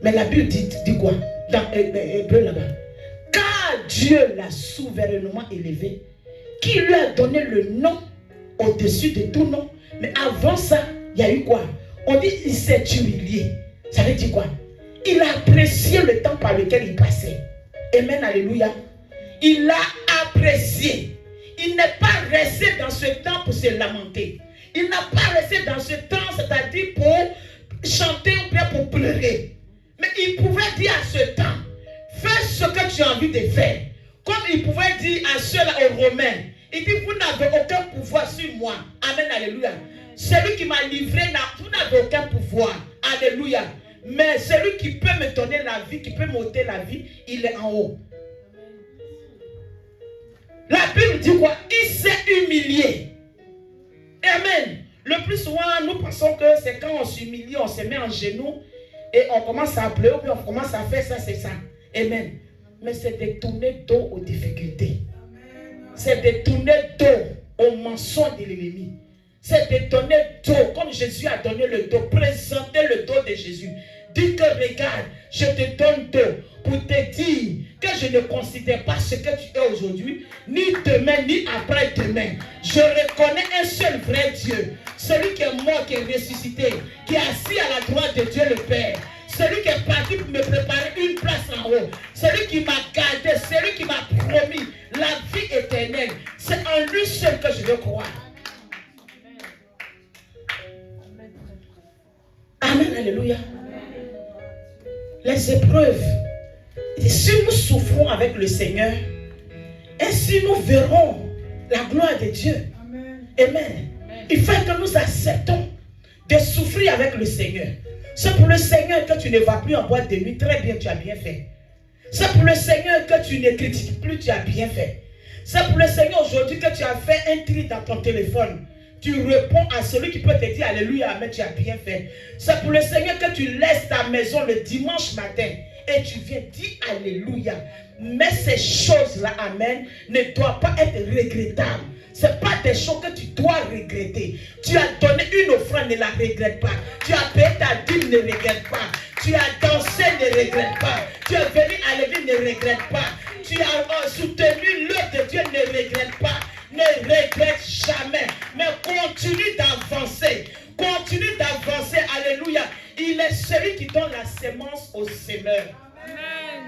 Mais la Bible dit quoi? Dans Hébreu là-bas. Car Dieu l'a souverainement élevé, qui lui a donné le nom au-dessus de tout nom. Mais avant ça, il y a eu quoi? On dit il s'est humilié. Ça veut dire quoi? Il a apprécié le temps par lequel il passait. Amen, alléluia. Il a apprécié. Il n'est pas resté dans ce temps pour se lamenter. Il n'a pas resté dans ce temps, c'est-à-dire pour chanter ou bien pour pleurer. Mais il pouvait dire à ce temps, fais ce que tu as envie de faire. Comme il pouvait dire à ceux-là, aux Romains, il dit, vous n'avez aucun pouvoir sur moi. Amen, alléluia. Celui qui m'a livré, vous n'avez aucun pouvoir. Alléluia. Mais celui qui peut me donner la vie, qui peut m'ôter la vie, il est en haut. La Bible dit quoi? Il s'est humilié. Amen. Le plus souvent, nous pensons que c'est quand on s'humilie, on se met en genoux et on commence à pleurer, puis on commence à faire ça, c'est ça. Amen. Mais c'est de tourner dos aux difficultés. C'est de tourner dos aux mensonges de l'ennemi. C'est de donner dos, comme Jésus a donné le dos, présenter le dos de Jésus. Dis que regarde, je te donne dos pour te dire que je ne considère pas ce que tu es aujourd'hui, ni demain, ni après-demain. Je reconnais un seul vrai Dieu, celui qui est mort, qui est ressuscité, qui est assis à la droite de Dieu le Père, celui qui est parti pour me préparer une place en haut, celui qui m'a gardé, celui qui m'a promis la vie éternelle. C'est en lui seul que je veux croire. Amen, alléluia. Les épreuves, si nous souffrons avec le Seigneur, ainsi nous verrons la gloire de Dieu. Amen. Il faut que nous acceptons de souffrir avec le Seigneur. C'est pour le Seigneur que tu ne vas plus en boîte de nuit. Très bien, tu as bien fait. C'est pour le Seigneur que tu ne critiques plus. Tu as bien fait. C'est pour le Seigneur aujourd'hui que tu as fait un tri dans ton téléphone. Tu réponds à celui qui peut te dire alléluia, amen, tu as bien fait. C'est pour le Seigneur que tu laisses ta maison le dimanche matin et tu viens dire alléluia. Mais ces choses-là, amen, ne doivent pas être regrettables. Ce n'est pas des choses que tu dois regretter. Tu as donné une offrande, ne la regrette pas. Tu as payé ta dîme, ne regrette pas. Tu as dansé, ne regrette pas. Tu es venu à l'église, ne regrette pas. Tu as soutenu l'œuvre de Dieu, ne regrette pas. Ne regrette jamais, mais continue d'avancer. Continue d'avancer. Alléluia. Il est celui qui donne la sémence au semeur.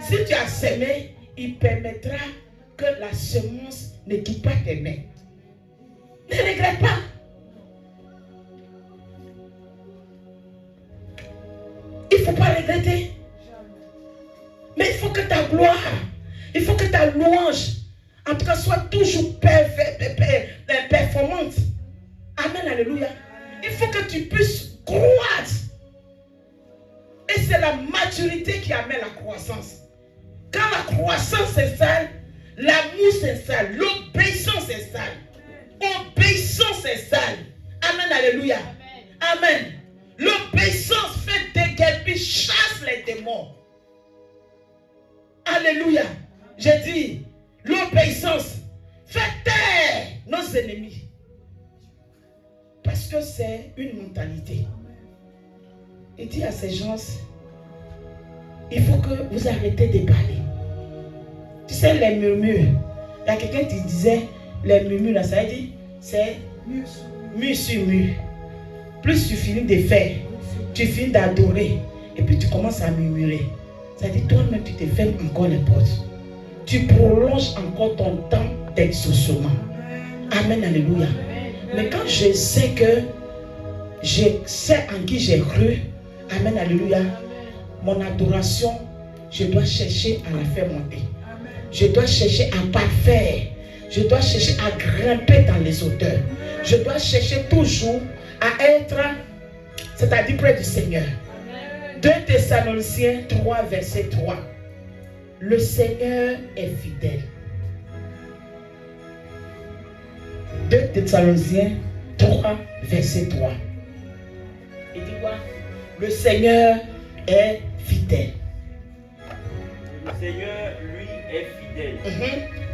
Si tu as semé, il permettra que la semence ne quitte pas tes mains. Ne regrette pas. Il ne faut pas regretter. Mais il faut que ta gloire, il faut que ta louange, en tout cas, soit toujours performante. Amen, alléluia. Il faut que tu puisses croître. Et c'est la maturité qui amène la croissance. Quand la croissance s'installe, l'amour s'installe, l'obéissance s'installe. Obéissance s'installe. Amen, alléluia. Amen. L'obéissance fait déguerpir, chasse les démons. Alléluia. J'ai dit, l'obéissance fait taire nos ennemis. Parce que c'est une mentalité. Il dit à ces gens, il faut que vous arrêtez de parler. Tu sais, les murmures. Il y a quelqu'un qui disait, les murmures, là, ça veut dire, c'est mur sur mur. Plus tu finis de faire, tu finis d'adorer, et puis tu commences à murmurer. Ça veut dire, toi-même, tu te fermes encore les portes. Tu prolonges encore ton temps d'exaucement. Amen, alléluia. Mais quand je sais que je sais en qui j'ai cru, amen, alléluia, mon adoration, je dois chercher à la faire monter. Je dois chercher à parfaire. Je dois chercher à grimper dans les hauteurs. Je dois chercher toujours à être, c'est-à-dire près du Seigneur. 2 Thessaloniciens 3, verset 3. Le Seigneur est fidèle. 2 Thessaloniciens 3, verset 3. Il dit quoi? Le Seigneur est fidèle. Le Seigneur, lui, est fidèle.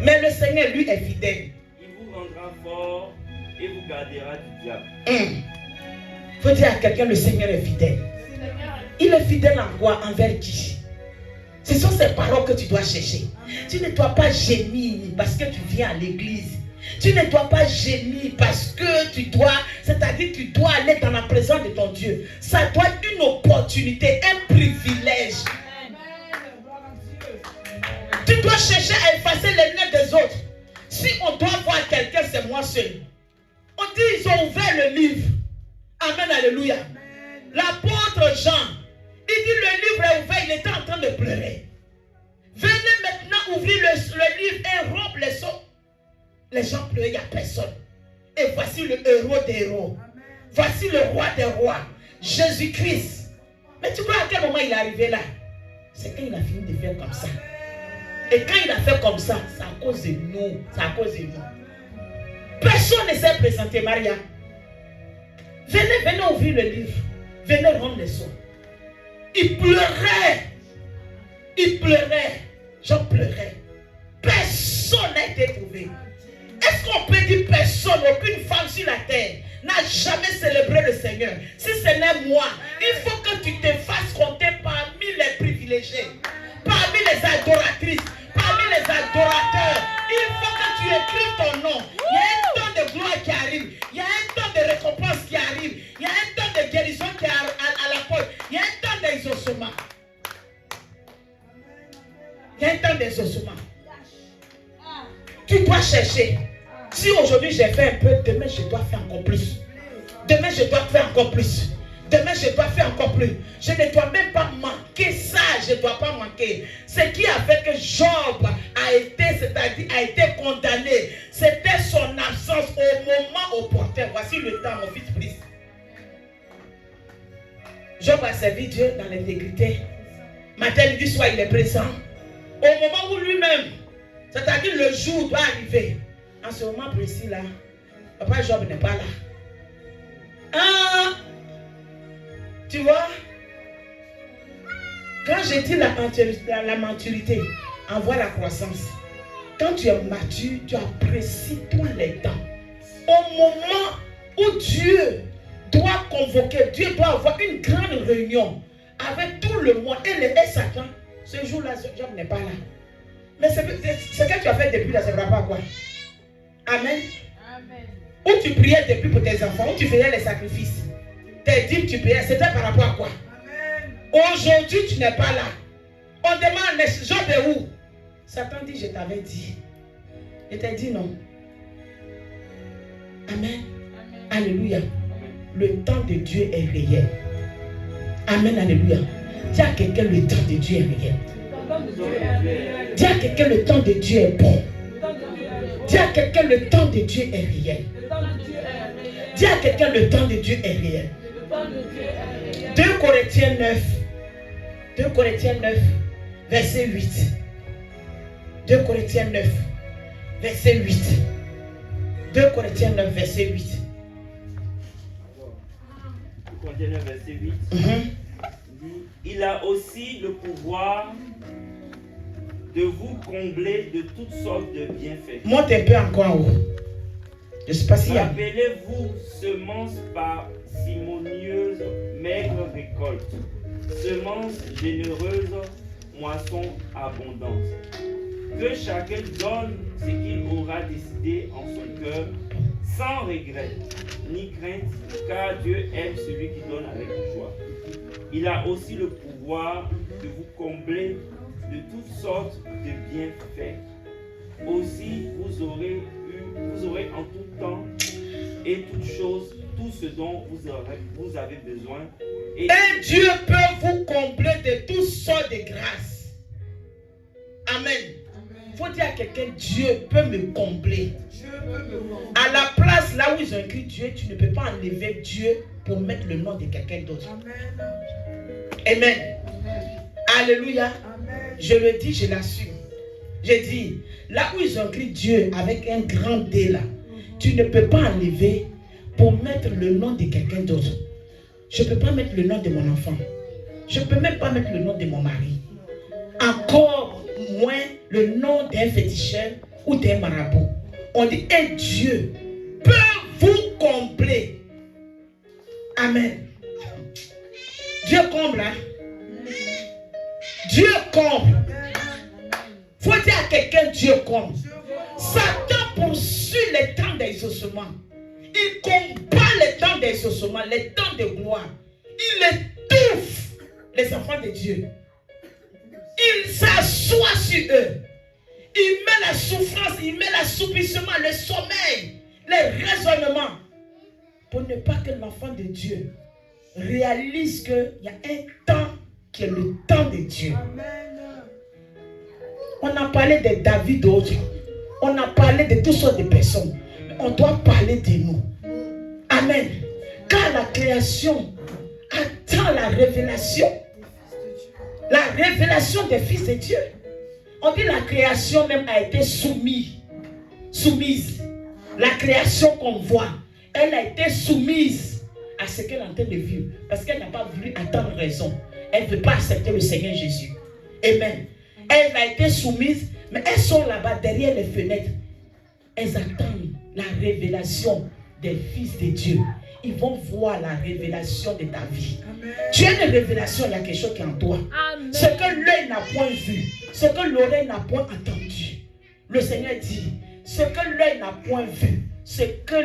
Mais le Seigneur, lui, est fidèle. Il vous rendra fort et vous gardera du diable. Il faut dire à quelqu'un, le Seigneur est fidèle. Il est fidèle en quoi? Envers qui? Ce sont ces paroles que tu dois chercher. Tu ne dois pas gémir parce que tu viens à l'église. Tu ne dois pas gémir parce que tu dois, c'est-à-dire tu dois aller dans la présence de ton Dieu. Ça doit être une opportunité, un privilège. Tu dois chercher à effacer les nœuds des autres. Si on doit voir quelqu'un, c'est moi seul. On dit ils ont ouvert le livre. Amen, alléluia. L'apôtre Jean, il dit le livre est ouvert, il était en train de pleurer. Venez maintenant ouvrir le livre et rompre les seaux. Les gens pleurent, il n'y a personne. Et voici le héros des héros. Voici le roi des rois, Jésus-Christ. Mais tu vois à quel moment il est arrivé là? C'est quand il a fini de faire comme ça. Et quand il a fait comme ça, c'est à cause de nous. C'est à cause de nous. Personne ne s'est présenté, Maria. Venez ouvrir le livre. Venez rendre les sons. Il pleurait. Il pleurait. J'en pleurais. Personne n'a été trouvé. Est-ce qu'on peut dire personne, aucune femme sur la terre n'a jamais célébré le Seigneur? Si ce n'est moi, il faut que tu te fasses compter parmi les privilégiés, parmi les adoratrices, parmi les adorateurs. Il faut que tu écrives ton nom. Il y a un temps de gloire qui arrive. Il y a un temps de récompense qui arrive. Il y a un temps de guérison qui est à la porte. Il y a un temps d'exaucement. Il y a un temps d'exaucement. Tu dois chercher. Si aujourd'hui j'ai fait un peu, demain je dois faire encore plus. Demain je dois faire encore plus. Demain je dois faire encore plus. Je ne dois même pas manquer ça. Je ne dois pas manquer. Ce qui a fait que Job a été, c'est-à-dire a été condamné, c'était son absence au moment opportun. Voici le temps, mon fils prise. Job a servi Dieu dans l'intégrité. Matin, midi, soir, il est présent. Au moment où lui-même, c'est-à-dire le jour doit arriver. En ce moment précis là, papa Job n'est pas là. Ah, tu vois, quand j'ai dit la maturité, envoie la croissance. Quand tu es mature, tu apprécies tous les temps. Au moment où Dieu doit convoquer, Dieu doit avoir une grande réunion avec tout le monde et Satan, ce jour-là, Job n'est pas là. Mais ce que tu as fait depuis là, ça ne va pas quoi. Amen. Amen. Où tu priais depuis pour tes enfants, où tu faisais les sacrifices, tes dîmes, tu priais, c'était par rapport à quoi? Aujourd'hui, tu n'es pas là. On demande, mais Job est où? Satan dit, je t'avais dit. Je t'ai dit non. Amen. Amen. Alléluia. Amen. Le temps de Dieu est réel. Amen. Alléluia. Dis à quelqu'un, le temps de Dieu est réel. Dis à quelqu'un, le temps de Dieu est bon. Dis à quelqu'un, le temps de Dieu est réel. Dis à quelqu'un, le temps de Dieu est réel. 2 Corinthiens 9. 2 Corinthiens 9, verset 8. 2 Corinthiens 9, verset 8. 2 Corinthiens 9, verset 8. 2 Corinthiens 9, verset 8. Il a aussi le pouvoir de vous combler de toutes sortes de bienfaits. Monte un peu encore en haut. Je ne sais pas s'il y a. Rappelez-vous, semences parcimonieuses, maigre récolte. Semences généreuses, moisson abondante. Que chacun donne ce qu'il aura décidé en son cœur, sans regret ni crainte, car Dieu aime celui qui donne avec joie. Il a aussi le pouvoir de vous combler de toutes sortes de bienfaits. Aussi, vous aurez en toute temps et toutes choses, tout ce dont vous avez besoin. Et Dieu peut vous combler de toutes sortes de grâces. Amen. Il faut dire à quelqu'un, Dieu peut me combler. À la place là où ils ont écrit Dieu, tu ne peux pas enlever Dieu pour mettre le nom de quelqu'un d'autre. Amen. Alléluia. Amen. Je le dis, je l'assume. J'ai dit, là où ils ont écrit Dieu avec un grand D là, tu ne peux pas enlever pour mettre le nom de quelqu'un d'autre. Je ne peux pas mettre le nom de mon enfant. Je ne peux même pas mettre le nom de mon mari. Encore moins le nom d'un féticheur ou d'un marabout. On dit, et Dieu peut vous combler. Amen. Dieu comble, hein? Dieu comble. Faut dire à quelqu'un, Dieu comble. Satan poursuit les temps d'exaucement. Il combat les temps d'exaucement, les temps de gloire. Il étouffe les enfants de Dieu. Il s'assoit sur eux. Il met la souffrance, il met l'assoupissement, le sommeil, les raisonnements. Pour ne pas que l'enfant de Dieu réalise qu'il y a un temps qui est le temps de Dieu. On a parlé de David d'autres. On a parlé de toutes sortes de personnes. Mais on doit parler de nous. Amen. Car la création attend la révélation. La révélation des fils de Dieu. On dit la création même a été soumise. La création qu'on voit, elle a été soumise à ce qu'elle est en train de vivre. Parce qu'elle n'a pas voulu attendre raison. Elle ne veut pas accepter le Seigneur Jésus. Amen. Elle a été soumise, mais elles sont là-bas derrière les fenêtres. Elles attendent la révélation des fils de Dieu. Ils vont voir la révélation de ta vie. Amen. Tu as une révélation, il y a quelque chose qui est en toi. Amen. Ce que l'œil n'a point vu, ce que l'oreille n'a point entendu. Le Seigneur dit, ce que l'œil n'a point vu, ce que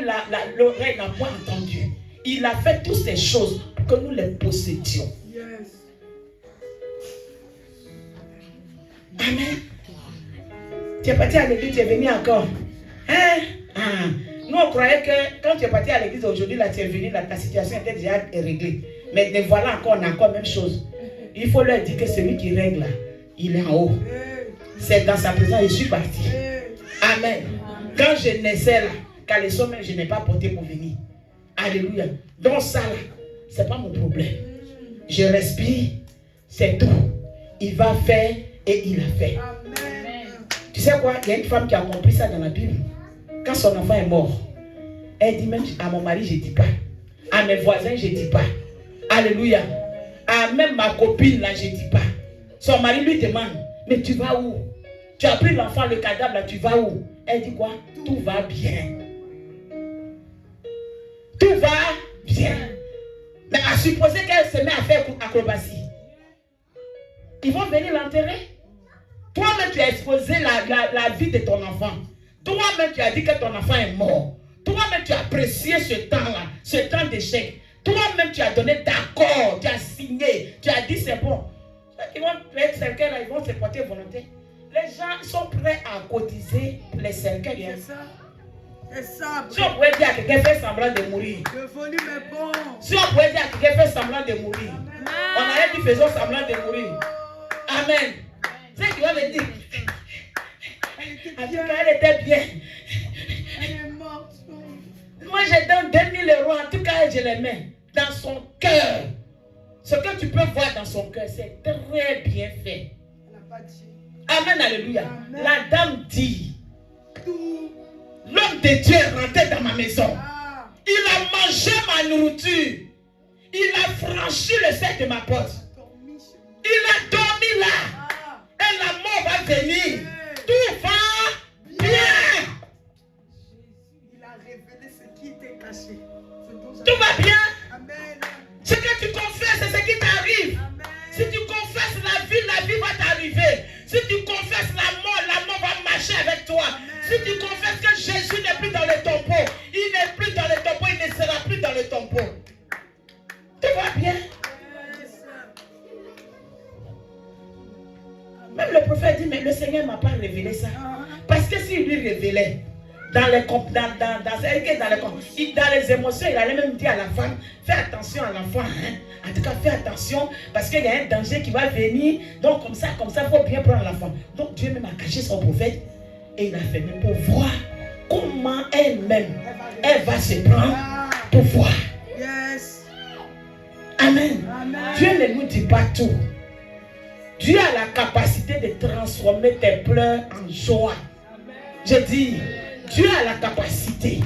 l'oreille n'a point entendu. Il a fait toutes ces choses pour que nous les possédions. Yes. Amen. Tu es parti à l'église, tu es venu encore. Hein? Ah. Nous, on croyait que quand tu es parti à l'église aujourd'hui, là, tu es venu, là, ta situation était déjà réglée. Mais te voilà encore, on a encore la même chose. Il faut leur dire que celui qui règle, là, il est en haut. C'est dans sa présence, je suis parti. Amen. Quand je naissais là, car les sommes, je n'ai pas porté pour venir. Alléluia. Donc ça là, c'est pas mon problème. Je respire, c'est tout. Il va faire et il a fait. Amen. Tu sais quoi? Il y a une femme qui a compris ça dans la Bible. Quand son enfant est mort, elle dit même à mon mari, je ne dis pas. À mes voisins, je ne dis pas. Alléluia. À même ma copine là, je ne dis pas. Son mari lui demande, mais tu vas où? Tu as pris l'enfant, le cadavre là, tu vas où? Elle dit quoi? Tout va bien. Tout va bien. Mais à supposer qu'elle se met à faire acrobatie. Ils vont venir l'enterrer. Toi-même, tu as exposé la vie de ton enfant. Toi-même, tu as dit que ton enfant est mort. Toi-même, tu as apprécié ce temps-là, ce temps d'échec. Toi-même, tu as donné d'accord, tu as signé, tu as dit c'est bon. Ils vont être cercueils, là, ils vont se porter volontaire. Les gens sont prêts à cotiser pour les cercueils. C'est ça. C'est ça. Si on pouvait dire à quelqu'un fait semblant de mourir. Le volume est bon. Si on pouvait dire à quelqu'un fait semblant de mourir. Amen. On aurait dit faisons semblant de mourir. Amen. C'est ce qu'il va me dire. En tout cas, elle était bien. Elle est morte. Moi, je donne 2000 €. En tout cas, je les mets dans son cœur. Ce que tu peux voir dans son cœur, c'est très bien fait. Amen, alléluia. Amen. La dame dit, l'homme de Dieu est rentré dans ma maison. Il a mangé ma nourriture. Il a franchi le seuil de ma porte. Il a dormi là. Et la mort va venir. Tout va bien. Il a révélé ce qui était caché. Tout va bien. Amen. Ce que tu confesses, c'est ce qui t'arrive. Si tu confesses la vie va t'arriver. Si tu confesses la mort va marcher avec toi. Amen. Si tu confesses que Jésus n'est plus dans le tombeau, il n'est plus dans le tombeau, il ne sera plus dans le tombeau. Tout va bien. Même le prophète dit, mais le Seigneur ne m'a pas révélé ça. Parce que s'il lui révélait, dans les émotions, il allait même dire à la femme, fais attention à l'enfant, hein. En tout cas, fais attention, parce qu'il y a un danger qui va venir. Donc comme ça, il faut bien prendre l'enfant. Donc Dieu même a caché son prophète et il a fait même pour voir comment elle-même, elle va se prendre pour voir. Yes. Amen. Amen. Dieu ne nous dit pas tout. Dieu a la capacité de transformer tes pleurs en joie. Je dis, Dieu a la capacité.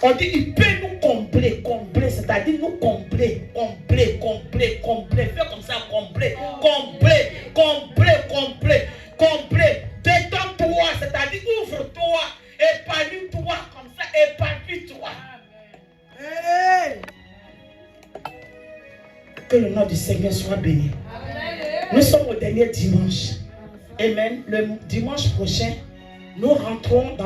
On dit, il peut nous combler, c'est-à-dire nous combler. Fais comme ça, combler. Détends-toi, c'est-à-dire ouvre-toi, épanouis-toi comme ça, épanouis-toi. Hey. Que le nom du Seigneur soit béni. Nous sommes au dernier dimanche. Amen. Le dimanche prochain, nous rentrons dans